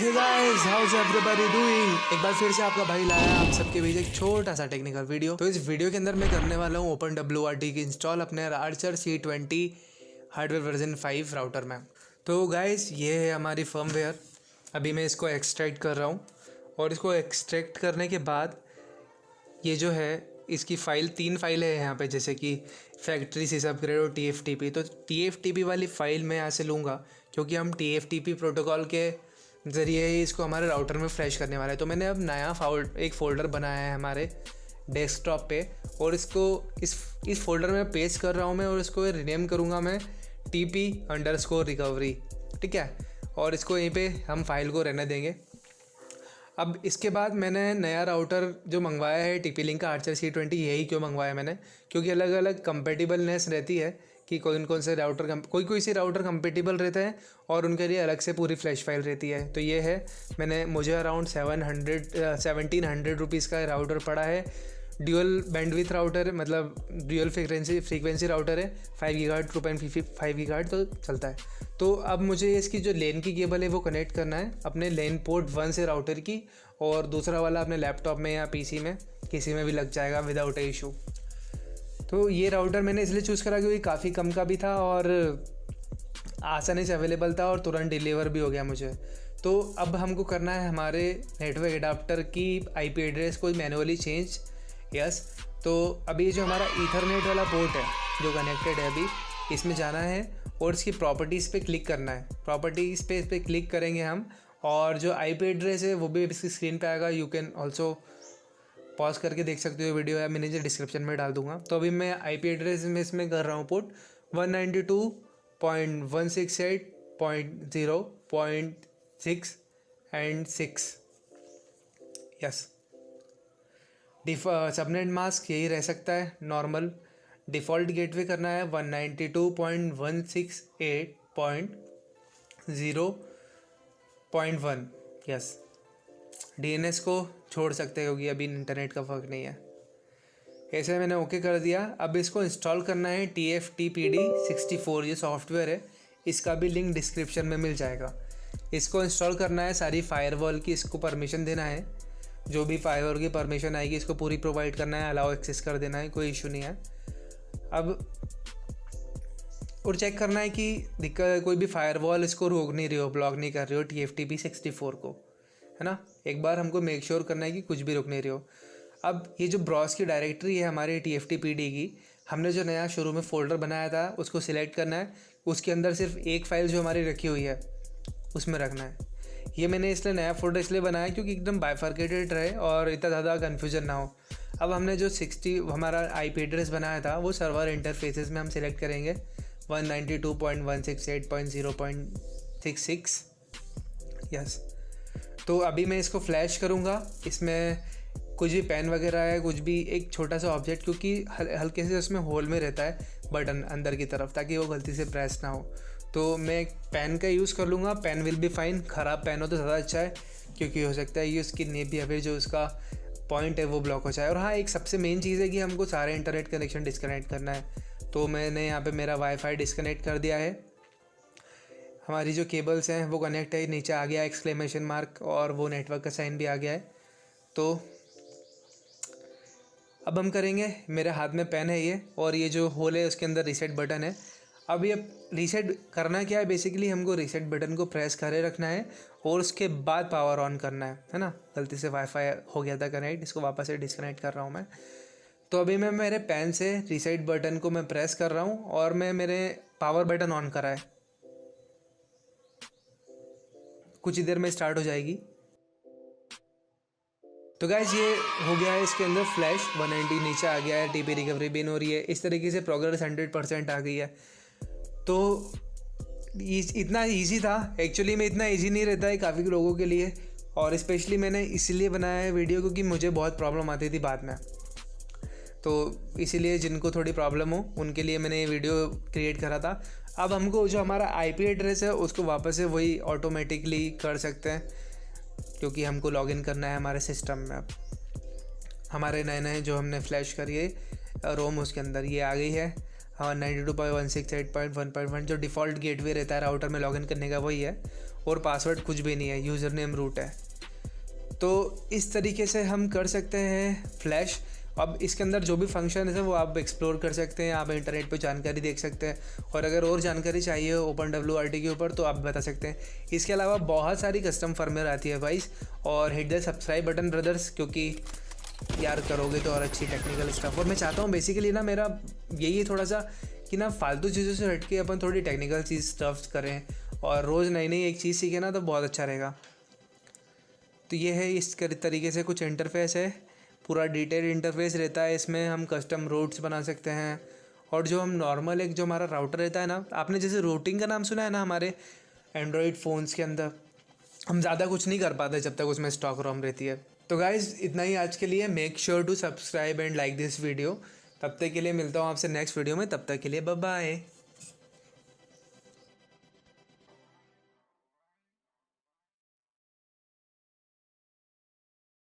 हे guys, how's everybody doing. एक बार फिर से आपका भाई लाया आप सबके बीच एक छोटा सा टेक्निकल वीडियो। तो इस वीडियो के अंदर मैं करने वाला हूँ openWrt की इंस्टॉल अपने Archer c20 hardware version 5 router में। तो गाइस, ये है हमारी फर्मवेयर। अभी मैं इसको एक्सट्रैक्ट कर रहा हूँ और इसको एक्सट्रैक्ट करने के बाद ये जो है इसकी फ़ाइल 3 फाइलें हैं यहाँ पे, जैसे कि फैक्ट्री सिस अपग्रेड और TFTP। तो TFTP वाली फ़ाइल मैं यहाँ से लूँगा क्योंकि हम TFTP प्रोटोकॉल के ज़रिए ही इसको हमारे राउटर में फ्लैश करने वाला है। तो मैंने अब नया एक फ़ोल्डर बनाया है हमारे डेस्कटॉप पे और इसको इस फोल्डर में पेस्ट कर रहा हूँ मैं और इसको रीनेम करूँगा मैं TP_recovery, ठीक है। और इसको यहीं पे हम फाइल को रहने देंगे। अब इसके बाद मैंने नया राउटर जो मंगवाया है TP-Link का आर्चर c20। यही क्यों मंगवाया मैंने, क्योंकि अलग अलग कंपेटिबलनेस रहती है कि कौन से राउटर कोई सी राउटर कंपेटिबल रहते हैं और उनके लिए अलग से पूरी फ्लैश फाइल रहती है। तो ये है, मुझे अराउंड 1700 रुपीज़ का राउटर पड़ा है। ड्यूअल बैंडविथ राउटर, मतलब ड्यूअल फ्रीक्वेंसी राउटर है। 5 गीगाहर्ट्ज़ 2.5 गीगाहर्ट्ज़ तो चलता है। तो अब मुझे इसकी जो लेन की केबल है वो कनेक्ट करना है अपने लेन पोर्ट 1 से राउटर की, और दूसरा वाला अपने लैपटॉप में या PC में किसी में भी लग जाएगा विदाउट ए इशू। तो ये राउटर मैंने इसलिए चूज़ करा क्योंकि काफ़ी कम का भी था और आसानी से अवेलेबल था और तुरंत डिलीवर भी हो गया मुझे। तो अब हमको करना है हमारे नेटवर्क एडाप्टर की IP एड्रेस को मैनुअली चेंज। यस, तो अभी जो हमारा ईथरनेट वाला पोर्ट है जो कनेक्टेड है, अभी इसमें जाना है और इसकी प्रॉपर्टीज़ पे क्लिक करना है। प्रॉपर्टीज़ पे क्लिक करेंगे हम और जो IP एड्रेस है वो भी इसकी स्क्रीन पे आएगा। यू कैन ऑल्सो पॉज करके देख सकते हो वीडियो, या मैं नीचे डिस्क्रिप्शन में डाल दूंगा। तो अभी मैं IP एड्रेस में इसमें कर रहा हूँ port 192.168.0.6 and 6। Yes, subnet mask यही रह सकता है नॉर्मल। डिफ़ॉल्ट गेटवे करना है 192.168.0.1। यस, DNS को छोड़ सकते हैं क्योंकि अभी इंटरनेट का फ़र्क नहीं है। ऐसे मैंने ओके कर दिया। अब इसको इंस्टॉल करना है TFTPD64, ये सॉफ्टवेयर है। इसका भी लिंक डिस्क्रिप्शन में मिल जाएगा। इसको इंस्टॉल करना है, सारी फायरवॉल की इसको परमिशन देना है। जो भी फायरवॉल की परमिशन आएगी इसको पूरी प्रोवाइड करना है, अलाउ एक्सेस कर देना है, कोई इशू नहीं है। अब और चेक करना है कि दिक्कत कोई भी फायरवॉल इसको रोक नहीं रही हो, ब्लॉक नहीं कर रही हो TFTP64 को, है ना। एक बार हमको मेक श्योर करना है कि कुछ भी रोक नहीं रही हो। अब ये जो ब्राउज़ की डायरेक्टरी है हमारी TFTPD की, हमने जो नया शुरू में फ़ोल्डर बनाया था उसको सिलेक्ट करना है। उसके अंदर सिर्फ एक फ़ाइल जो हमारी रखी हुई है उसमें रखना है। ये मैंने इसलिए नया फोल्डर इसलिए बनाया क्योंकि एकदम बाइफर्केटेड रहे और इतना ज़्यादा कन्फ्यूजन ना हो। अब हमने जो 60 हमारा IP एड्रेस बनाया था वो सर्वर इंटरफेसेस में हम सिलेक्ट करेंगे 192.168.0.66। यस, तो अभी मैं इसको फ्लैश करूँगा। इसमें कुछ भी पेन वगैरह है, कुछ भी एक छोटा सा ऑब्जेक्ट, क्योंकि हल्के से उसमें होल में रहता है बटन अंदर की तरफ, ताकि वो गलती से प्रेस ना हो। तो मैं एक पेन का यूज़ कर लूँगा। Pen will be fine. ख़राब पेन हो तो ज़्यादा अच्छा है क्योंकि हो सकता है ये उसकी नेप या फिर जो उसका पॉइंट है वो ब्लॉक हो जाए। और हाँ, एक सबसे मेन चीज़ है कि हमको सारे इंटरनेट कनेक्शन डिस्कनेक्ट करना है। तो मैंने यहाँ पे मेरा वाईफाई डिस्कनेक्ट कर दिया है। हमारी जो केबल्स हैं वो कनेक्ट है, नीचे आ गया एक्सक्लेमेशन मार्क और वो नेटवर्क का साइन भी आ गया है। तो अब हम करेंगे, मेरे हाथ में पेन है ये, और ये जो होल है उसके अंदर रीसेट बटन है। अब ये रीसेट करना क्या है, बेसिकली हमको रीसेट बटन को प्रेस करे रखना है और उसके बाद पावर ऑन करना है ना। गलती से वाईफाई हो गया था कनेक्ट, इसको वापस से डिस्कनेक्ट कर रहा हूँ मैं। तो अभी मैं मेरे पेन से रीसेट बटन को मैं प्रेस कर रहा हूँ और मैं मेरे पावर बटन ऑन करा है। कुछ ही देर में स्टार्ट हो जाएगी। तो गाइस, ये हो गया है इसके अंदर फ्लैश 190 नीचे आ गया है, TP रिकवरी बिन हो रही है। इस तरीके से प्रोग्रेस 100% आ गई है। तो इतना इजी था, एक्चुअली में इतना इजी नहीं रहता है काफ़ी लोगों के लिए, और स्पेशली मैंने इसलिए बनाया है वीडियो क्योंकि मुझे बहुत प्रॉब्लम आती थी बाद में। तो इसीलिए जिनको थोड़ी प्रॉब्लम हो उनके लिए मैंने ये वीडियो क्रिएट करा था। अब हमको जो हमारा IP एड्रेस है उसको वापस से वही ऑटोमेटिकली कर सकते हैं क्योंकि हमको लॉगिन करना है हमारे सिस्टम में। अब हमारे नए जो हमने फ्लैश करिए रोम उसके अंदर ये आ गई है। 92.168.1.1 जो डिफ़ॉल्ट गेटवे रहता है राउटर में लॉगिन करने का वही है। और पासवर्ड कुछ भी नहीं है, यूज़र नेम रूट है। तो इस तरीके से हम कर सकते हैं फ्लैश। अब इसके अंदर जो भी फंक्शन है वो आप एक्सप्लोर कर सकते हैं, आप इंटरनेट पे जानकारी देख सकते हैं, और अगर और जानकारी चाहिए openWrt के ऊपर तो आप बता सकते हैं। इसके अलावा बहुत सारी कस्टम फर्मवेयर आती है गाइस, और hit the subscribe button brothers, क्योंकि यार करोगे तो और अच्छी टेक्निकल स्टफ। और मैं चाहता हूँ बेसिकली ना, मेरा यही है थोड़ा सा कि ना फालतू चीज़ों से हट के अपन थोड़ी टेक्निकल चीज़ स्टफ करें, और रोज़ नई नई एक चीज़ सीखे ना तो बहुत अच्छा रहेगा। तो ये है, इस तरीके से कुछ इंटरफेस है, पूरा डिटेल इंटरफेस रहता है। इसमें हम कस्टम रूट्स बना सकते हैं, और जो हम नॉर्मल एक जो हमारा राउटर रहता है ना, आपने जैसे रूटिंग का नाम सुना है ना, हमारे एंड्रॉयड फ़ोन्स के अंदर हम ज़्यादा कुछ नहीं कर पाते जब तक उसमें स्टॉक रोम रहती है। तो गाइज़ इतना ही आज के लिए। Make sure to subscribe and like this video. तब तक के लिए मिलता हूँ आपसे नेक्स्ट वीडियो में, तब तक के लिए बाय बाय।